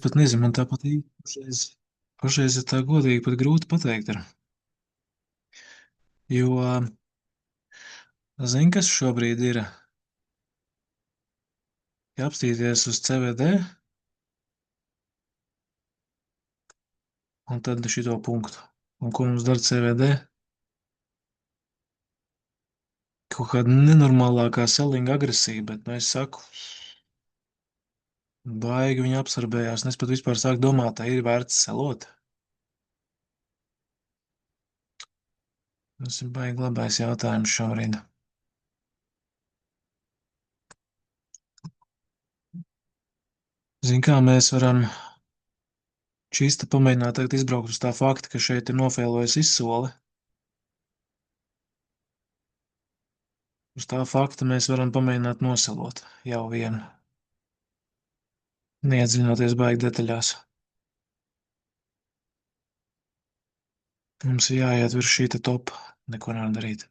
pat nezinu, man tā patīk. Pašreiz ir tā godīgi pat grūti pateikt. Jo, zini, kas šobrīd ir? Ja apstīties uz CVD un tad šito punktu. Un ko mums dara CVD? Kaut kāda nenormālākā sellinga agresija, bet, nu, es saku, baigi viņa absorbējās, un es pat vispār sāku domāt, tā ir vērts selot. Tas ir baigi labais jautājums šobrīd. Zin kā, mēs varam čīsta pamēģināt tagad izbraukt uz tā fakta, ka šeit ir nofēlojis izsole. Uz tā fakta mēs varam pamēģināt noselot jau vienu. Neiedziļinoties baigi detaļās. Mums ir jāiet virs šī te topa, neko nevar darīt.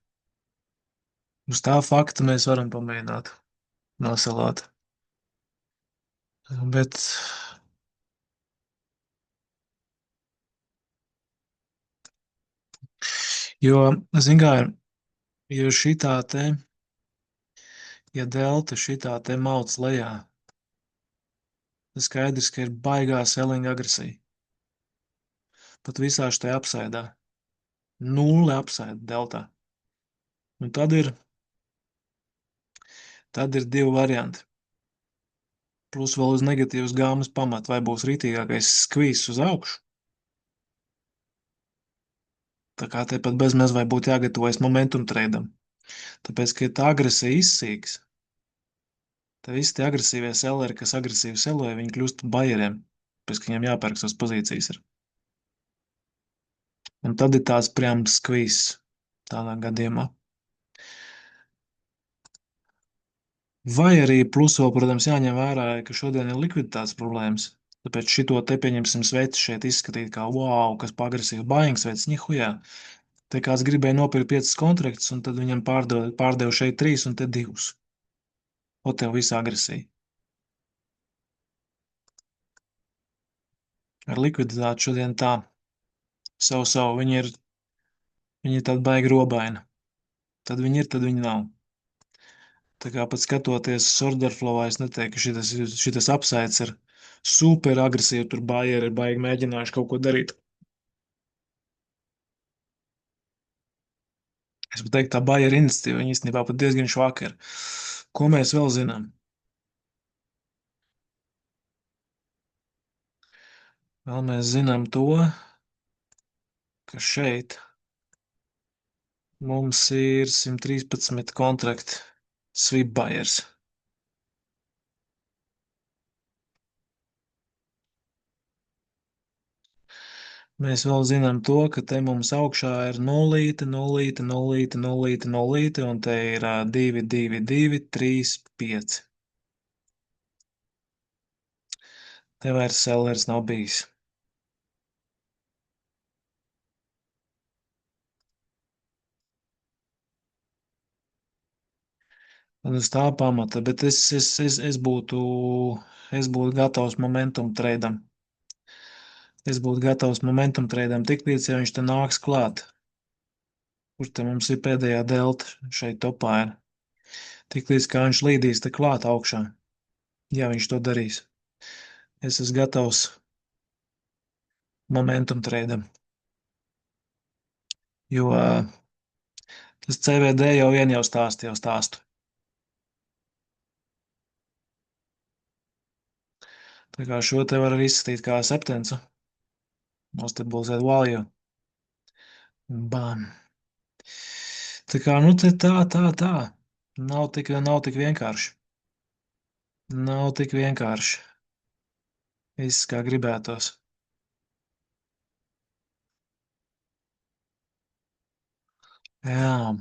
Uz tā fakta mēs varam pamēģināt noselot. Bet jo, zin kā, jo šitā te, ja delta šitā te mauc lejā, tas skaidrs, ka ir baigā sellinga agresija. Pat visā šajā apsaidā. Nulle apsaida deltā. Un tad ir divi varianti. Plus vēl uz negatīvas gāmas pamata, vai būs rītīgākais skvīzs uz augšu. Tā kā tepat bezmaz vai būtu jāgatavojas momentum treidam. Tāpēc, ka tā agresija izsīks, tad visi tie agresīvie selleri, kas agresīvi seloja, viņi kļūst par bayeriem, pēc ka viņiem jāpērk savas pozīcijas ir. Un tad ir tās prям skvīzs tādā gadījumā. Vai arī plus vēl, protams, jāņem vērā, ka šodien ir likviditātes problēmas. Tāpēc šito te pieņemsim sveci šeit izskatīt kā wow, kas pagresīvi buying sveci, nihujā. Te kāds gribēja nopirkt 5 kontraktus, un tad viņam pārdeva šeit 3 un te 2. O tev visa agresija. Ar likviditāti šodien tā. Savu, viņi ir tādi baigi robaini. Tad viņi ir, tad viņi nav. Tā kā pat skatoties order flowā, es neteiktu, ka šitas apsaids ir super agresīvi, tur baieri ir baigi mēģinājuši kaut ko darīt. Es pat teiktu, tā baieri iniciatīva, viņa īstenībā pat diezgan švaka ir. Ko mēs vēl zinām? Vēl mēs zinām to, ka šeit mums ir 113 kontrakti swap buyers. Mēs vēl zinām to, ka te mums augšā ir 0, 0, 0, 0, 0, un te ir 2, 2, 2, 3, 5. Te vairs sellers nav bijis. Un uz tā pamata, bet es būtu gatavs momentum treidam. Es būtu gatavs momentum treidam tik līdz, ja viņš te nāks klāt. Kur te mums ir pēdējā delta šeit topā ir. Tik līdz, kā viņš līdīs te klāt augšā. Ja viņš to darīs. Es esmu gatavs momentum treidam. Jo tas CVD jau vien jau stāstu. Tā kā šo te var arī izskatīt kā septensu. Nostabilizēt valju. Bam. Tā kā, nu te tā. Nav tik vienkārši. Nav tik vienkārši. Viss kā gribētos. Jā.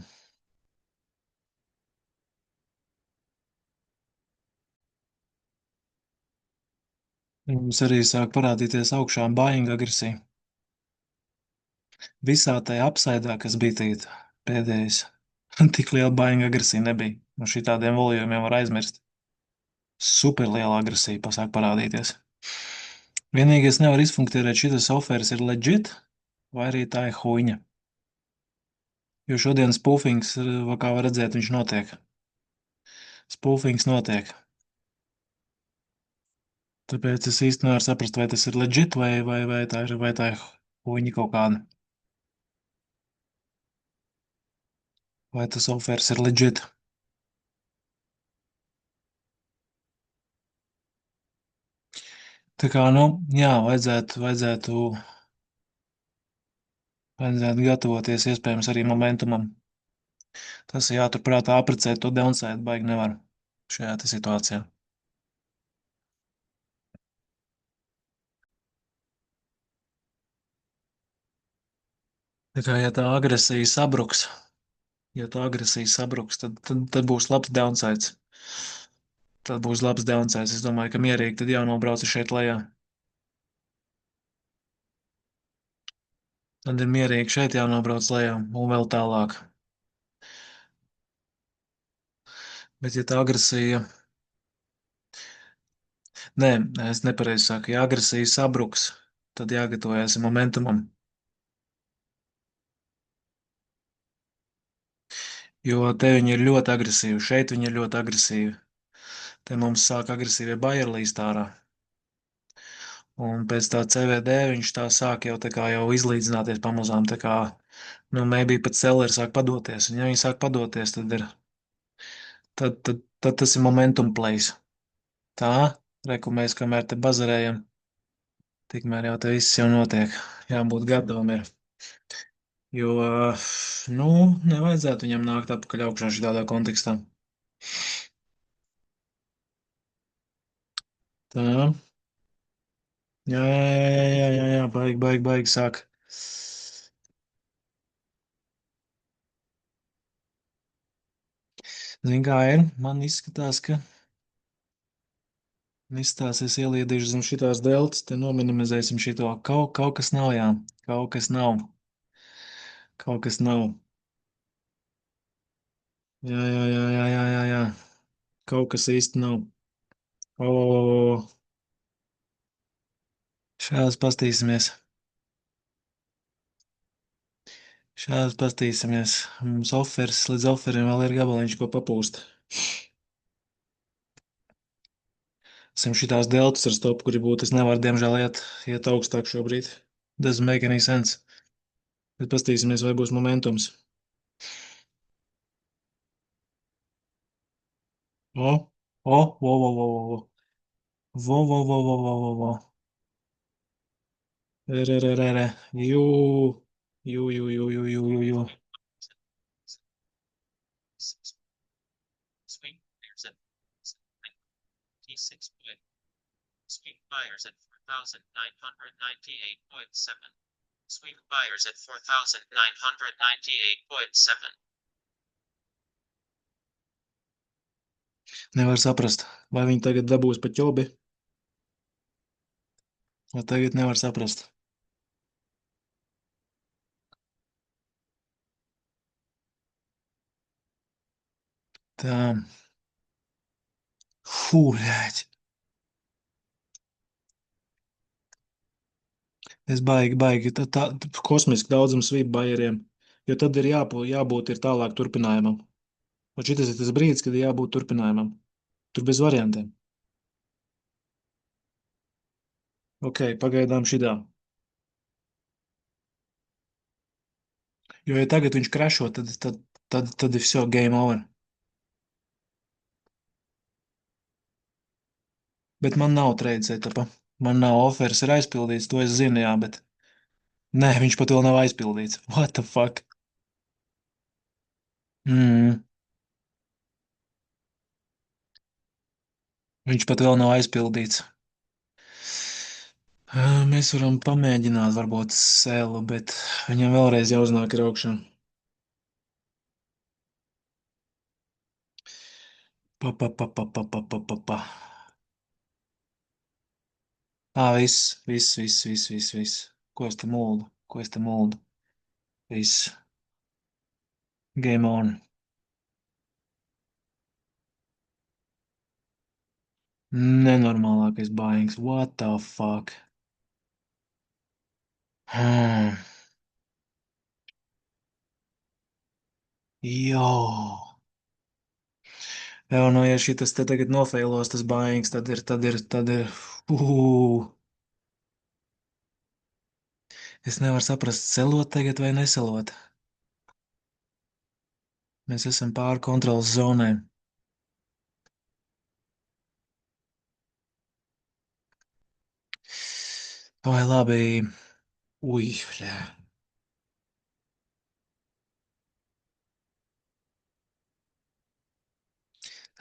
Mums arī sāk parādīties augšā buying agresija. Visā tajā apsaidā, kas bija tīt pēdējais, tik liela buying agresija nebija. No šitādiem volījumiem var aizmirst. Super liela agresija pasāk parādīties. Vienīgais nevar izfunkcionēt, šitas oferis ir legit, vai arī tā ir huņa. Jo šodien spoofings, kā var redzēt, viņš notiek. Spoofings notiek. Tāpēc es īsti nevaru saprast, vai tas ir legit, vai tā ir huņa kaut kāda. Vai tas oferis ir legit. Tā kā, nu, jā, vajadzētu gatavoties iespējams arī momentumam. Tas ir jāturprātā aprecēt to downside, baigi nevar šajā te situācijā. Tā kā, ja tā agresija sabruks, tad būs labs downsides. Tad būs labs downsides. Es domāju, ka mierīgi tad jānobrauc šeit lejā. Tad ir mierīgi šeit jānobrauc lejā un vēl tālāk. Bet ja tā agresija, nē, es nepareizi saku, ja agresija sabruks, tad jāgatavojas momentumam. Jo te viņi ir ļoti agresīvi, šeit viņi ir ļoti agresīvi. Te mums sāk agresīvie bairi līst ārā. Un pēc tā CVD viņš tā sāk jau tā kā jau izlīdzināties pamazām, tā kā, nu, maybe pat selleri sāk padoties. Un ja viņi sāk padoties, tad tas ir momentum plays. Tā, reku mēs kamēr te bazarējam, tikmēr jau te viss jau notiek. Jābūt gatavam ir. Jo, nu, nevajadzētu viņam nākt atpakaļ augšā šādā kontekstā. Tā, jā, baigi sāk. Zini, kā ir? Man izstāsies ieliedīšu zem šitās deltas, te nominimizēsim šito. Kaut kas nav, jā. Kaut kas nav. Kaut kas nav. Jā. Kaut kas īsti nav. O, šāds pastīsimies. Šāds pastīsimies. Mums offers, līdz offerim vēl ir gabaliņš, ko papūst. Esam šitās deltas ar stopu, kuri būtu. Es nevaru, diemžēl, iet augstāk šobrīd. Doesn't make any sense. Bet pastīsimies, vai būs momentums. O, o. Vo. Re. Jū. Jū. Nevar saprast, vai viņi tagad dabūs pa ķobi, vai tagad nevar saprast. Tā. Fūļēķi. Es baigi, tā kosmiski daudzam svīp bajeriem, jo tad ir jābūt ir tālāk turpinājumam. Un šitas ir tas brīdis, kad ir jābūt turpinājumam. Tur bez variantiem. Ok, pagaidām šitā. Jo, ja tagad viņš krešo, tad ir все, game over. Bet man nav trade setapa. Man nav offers ir aizpildīts, to es zinu, jā, bet nē, viņš pat vēl nav aizpildīts. What the fuck? Mm, viņš pat vēl nav aizpildīts. Mēs varam pamēģināt, varbūt sēlu, bet viņam vēlreiz jāuznāk ir augšā. Pa. Viss. Ko es te muldu? Ko es te muldu? Viss. Game on. Nenormālākais bājings. What the fuck? Hmm. Jo. Jā, nu, ja šitas te tagad nofeilos, tas baings, tad ir. Uh, es nevaru saprast, selot tagad vai neselot. Mēs esam pāri kontrolas zonai. Vai labi. Ui, bļā.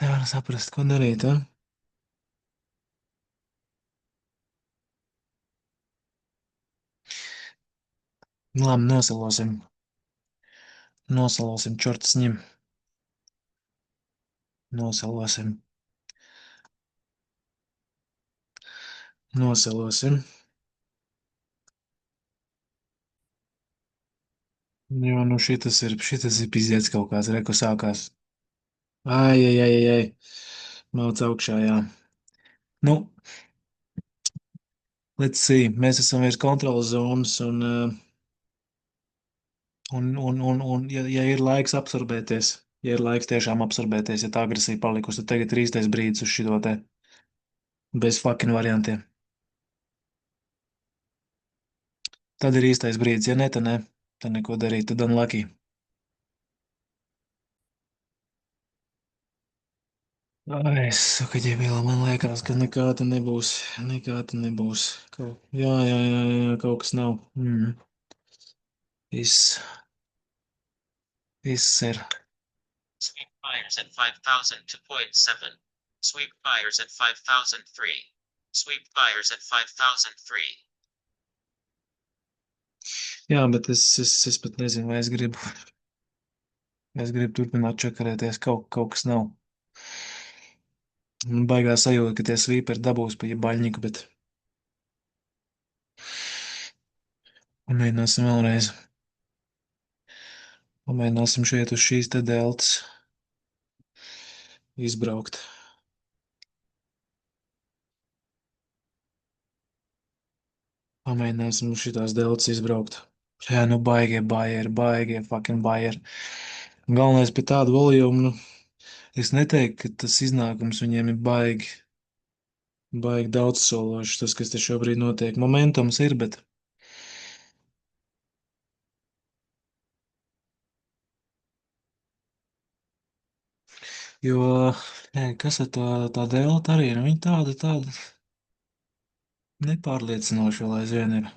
Nevaru saprast, ko darīt, ja? Labi, nosalosim. Nosalosim, čorts ņem. Nosalosim. Nosalosim. Jo, nu šitas ir pizdiets kaut kāds, reku sākās. Ai, ai, ai, ai, ai. Mauc augšā, jā. Nu, let's see. Mēs esam virs kontrolas zonas un ja ir laiks absorbēties, ja ir laiks tiešām absorbēties, ja tā agresija palikusi, tad tagad ir īstais brīdis uz šito te bez fucking variantiem. Tad ir īstais brīdis, ja ne, tad ne. Tad neko darīt, tad unlucky. Ai, saka, ģebīla, man liekas, ka nekā te nebūs. Nekā te nebūs. Jā, jā, jā, jā, kaut kas nav. Viss, viss ir. Sweep buyers at 5,000 to point 7. Sweep buyers at 5,003. Sweep buyers at 5,003. Jā, bet es pat nezinu, vai es gribu. Es gribu turpināt čakarēties. Kaut kas nav. Man baigā sajūta, ka tie svīperi dabūs pa baļņiku, bet pamēģināsim vēlreiz. Pamēģināsim šeit uz šīs te deltas izbraukt. Pamēģināsim uz šitās deltas izbraukt. Jā, nu baigie, fucking baieri. Galvenais pie tādu volījumu, nu, es neteiktu, ka tas iznākums viņiem ir baigi daudz sološs, tas, kas te šobrīd notiek. Momentums ir, bet, jo, nē, kas ar tā delta arī, nu, viņa tāda nepārliecinoša vēl aizvien ir.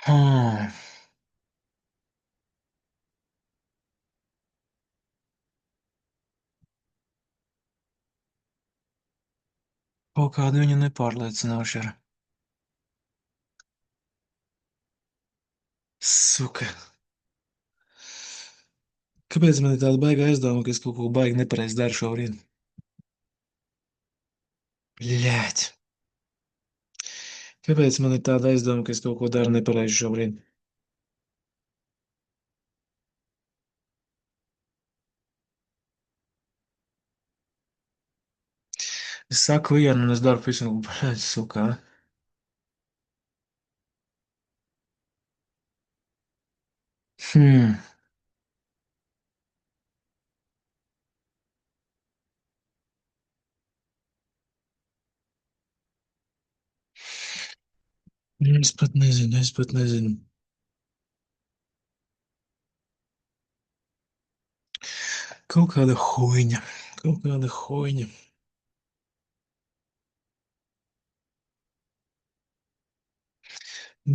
Hmm. Kaut kāda viņa nepārliecinoša ir. Suka. Kāpēc man ir tāda baiga aizdoma, ka es kaut ko baigi nepareizi daru šobrīd? Bļēt. Kāpēc man ir tāda aizdoma, ka es kaut ko daru nepareizi šobrīd? Es saku vienu, un es daru visu, bļēt, sukā. Hmm. Es pat nezinu. Kaut kāda huīņa. Kaut kāda huīņa.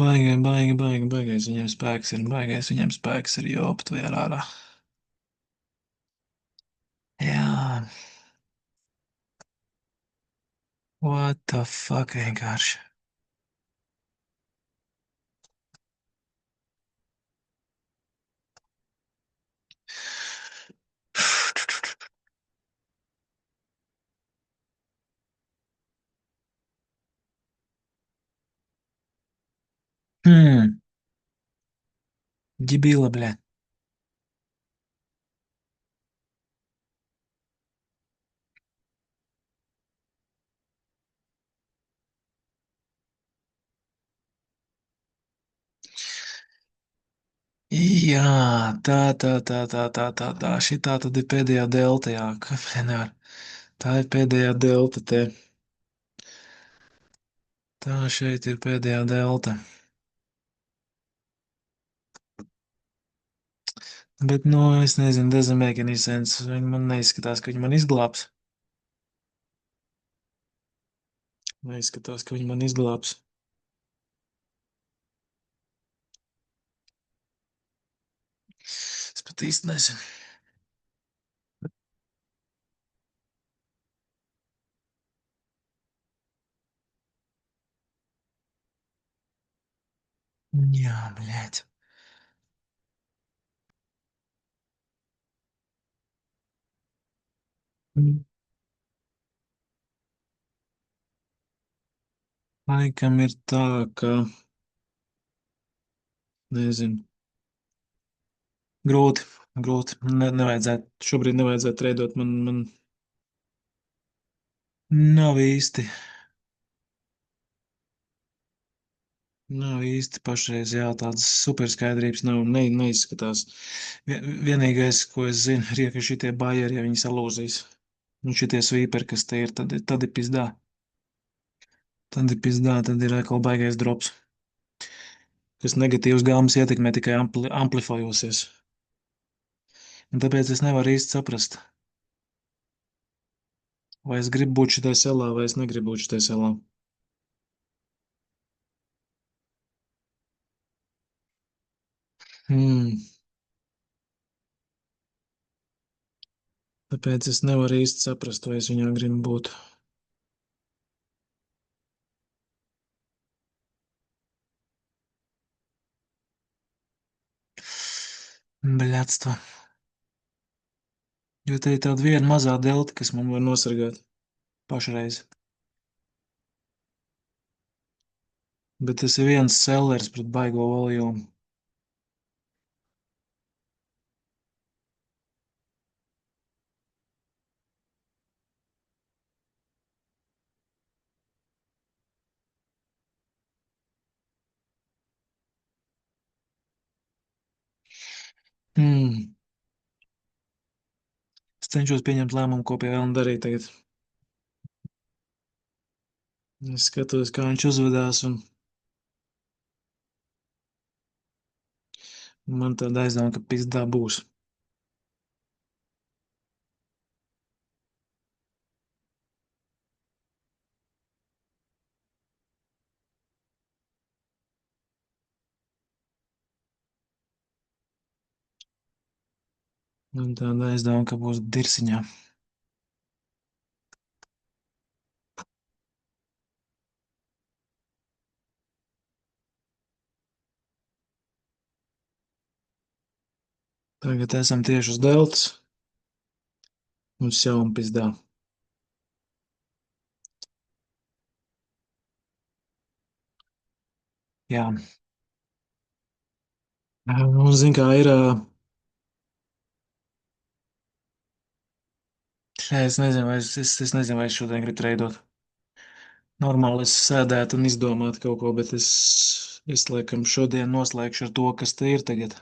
Baigais viņiem spēks ir. Baigais viņiem spēks ir, jo aptvēr ārā. Jā. What the fuck vienkārši. Hmm. Дебила, блядь. Jā, tā. Šitā tad ir pēdējā delta, jā, ka nevar. Tā ir pēdējā delta te. Tā šeit ir pēdējā delta. Bet, nu, es nezinu, doesn't make any sense. Viņi man neizskatās, ka viņi man izglābs. Neizskatās, ka viņi man izglābs. Es pat īsti nezinu. Jā, bļēt. Laikam ir tā, ka, nezinu, grūti, grūti. Šobrīd nevajadzētu treidot. Man nav īsti, nav īsti pašreiz, jā, tādas superskaidrības nav, neizskatās. Vienīgais, ko es zinu, ir, ka šitie baieri, ja viņi salūzīs, un šitie svīperi, kas te ir, tad ir pizdā. Tad ir pizdā, tad ir atkal baigais drops, kas negatīvs gāmas ietekmē tikai amplifojosies. Un tāpēc es nevaru īsti saprast, vai es gribu būt šitai selā, vai es negribu būt šitai selā. Hmm. Tāpēc es nevaru īsti saprast, vai es viņā gribu būt. Beļāts to. Jo te ir tāda viena mazā delta, kas man var nosargāt pašreiz. Bet tas ir viens sellers pret baigo voljumu. Hmm. Es cenšos pieņemt lēmumu, ko pie vēlna darīt tagad. Es skatos, kā viņš uzvedās, un man tāda aizdevuma, ka pizdā būs. Man tāda aizdevuma, ka būs dirsiņā. Tagad esam tieši uz deltas. Mums jau un pizdā. Jā. Un zin kā ir, es nezinu, es nezinu, vai es šodien gribu treidot. Normāli es sēdētu un izdomātu kaut ko, bet es laikam šodien noslēgšu ar to, kas te ir tagad.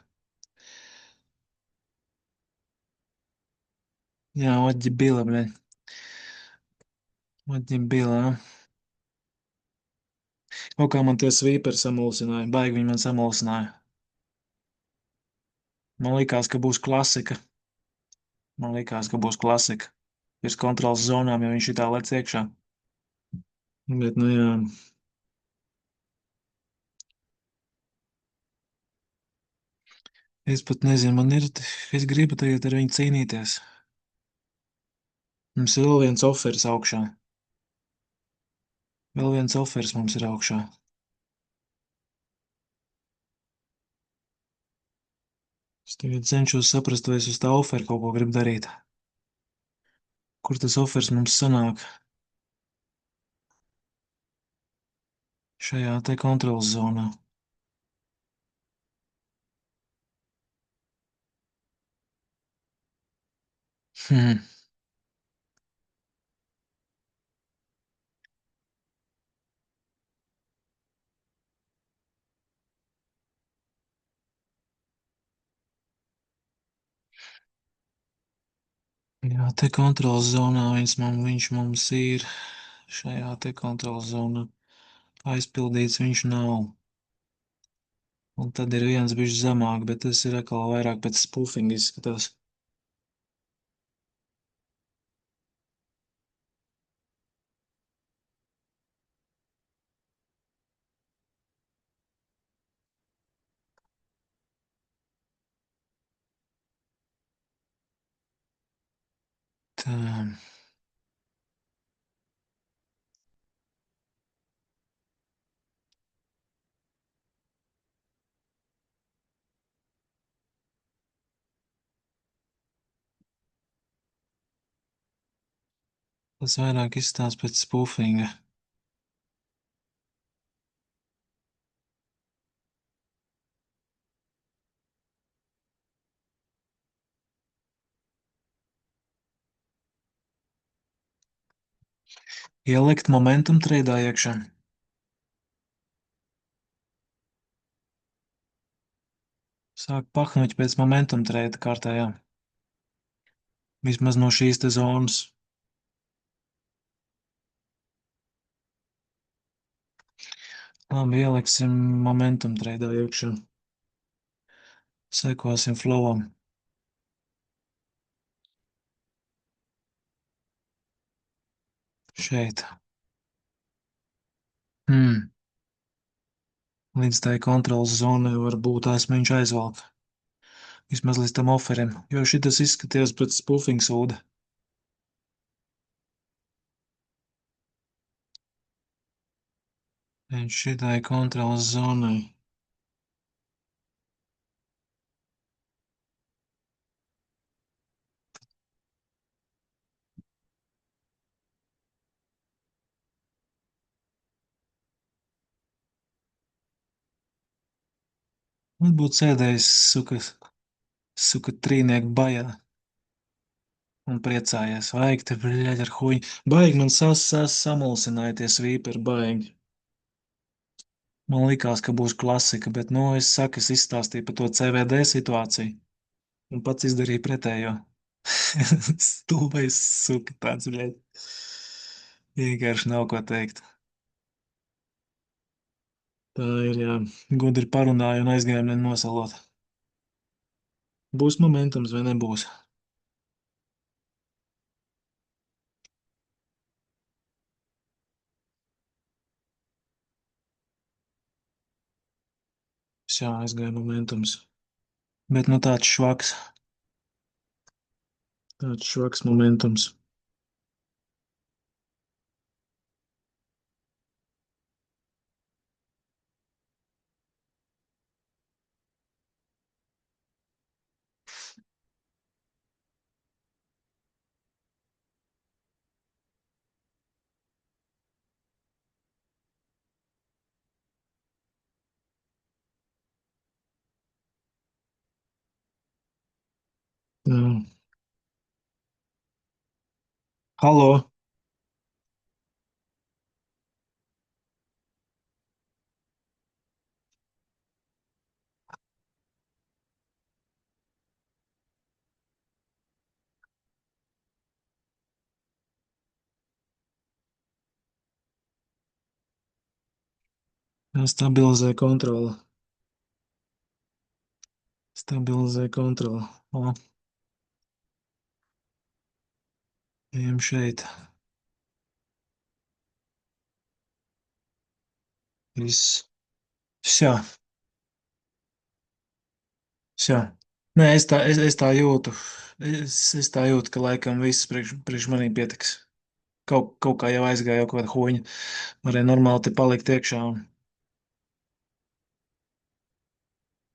Jā, oģi bila, bļa. Oģi bila. Kaut kā man tie svīperi samulsināja, baigi viņi man samulsināja. Man likās, ka būs klasika. Man likās, ka būs klasika. Virs kontrolas zonām, ja viņš šitā lec iekšā. Bet, nu jā, es pat nezinu, es gribu tagad ar viņu cīnīties. Mums ir vēl viens ofers augšā. Vēl viens ofers mums ir augšā. Es tagad cenšos saprast, vai es uz tā oferu kaut ko gribu darīt. Kur tas ofers mums sanāk? Šajā te kontrolas zonā. Hmm. Jā, te kontrols zonā viņš mums ir šajā te kontrols zonā. Aizpildīts viņš nav. Un tad ir viens bišķi zemāk, bet tas ir atkal vairāk pēc spoofinga izskatās. Tā, tas vairāk izstāsta pēc spoofinga. Ielikt momentum treidā iekšā. Sāk paknuķi pēc momentum treida kārtējā. Vismaz no šīs te zonas. Labi, ieliksim momentum treidā iekšā. Sekosim flowam. Šeit. Hmm. Līdz tai kontrolas zonai varbūt asmeņš aizvalk. Vismaz līdz tam oferim, jo šitas izskatījās pēc spoofing sūda. Viņš šitai kontrolas zonai. Man būtu sēdējis suka trīnieku bajā un priecājies. Vajag te, bļaļ, ar huņu. Baigi man samulsināja tie svīperi, baigi. Man likās, ka būs klasika, bet, nu, es saku, es izstāstīju par to CVD situāciju un pats izdarīju pretējo. Stulbais suka tāds, bļaļ. Vienkārši nav ko teikt. Tā ir, jā, gudri parunāju un aizgājām nosalot. Būs momentums vai nebūs? Jā, aizgāja momentums. Bet nu tāds švaks momentums. Jā. Halo! Stabilizē kontroli. Stabilizē kontroli. O, ejam šeit. Viss. Jā, jā. Nē, es tā jūtu. Es tā jūtu, ka laikam viss priekš manī pietiks. Kaut kā jau aizgāja kaut kāda hoņa. Varēja normāli te palikt iekšā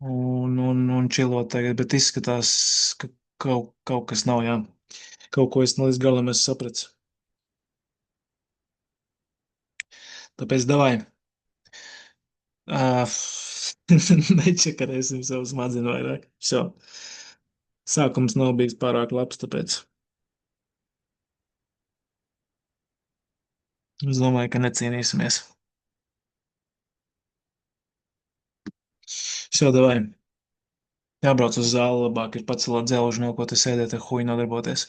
un čilot tagad, bet izskatās, ka kaut kas nav, jā. Kaut ko es līdz galam esmu sapratis. Tāpēc davai. Uh, Nečakarēsim savu smadzeņu vairāk. Šo. Sākums nav bijis pārāk labs, tāpēc es domāju, ka necīnīsimies. Šo, davai. Jābrauc uz zāli labāk, ir pacelot dzelžu, no ko te sēdēt ar huju nodarboties.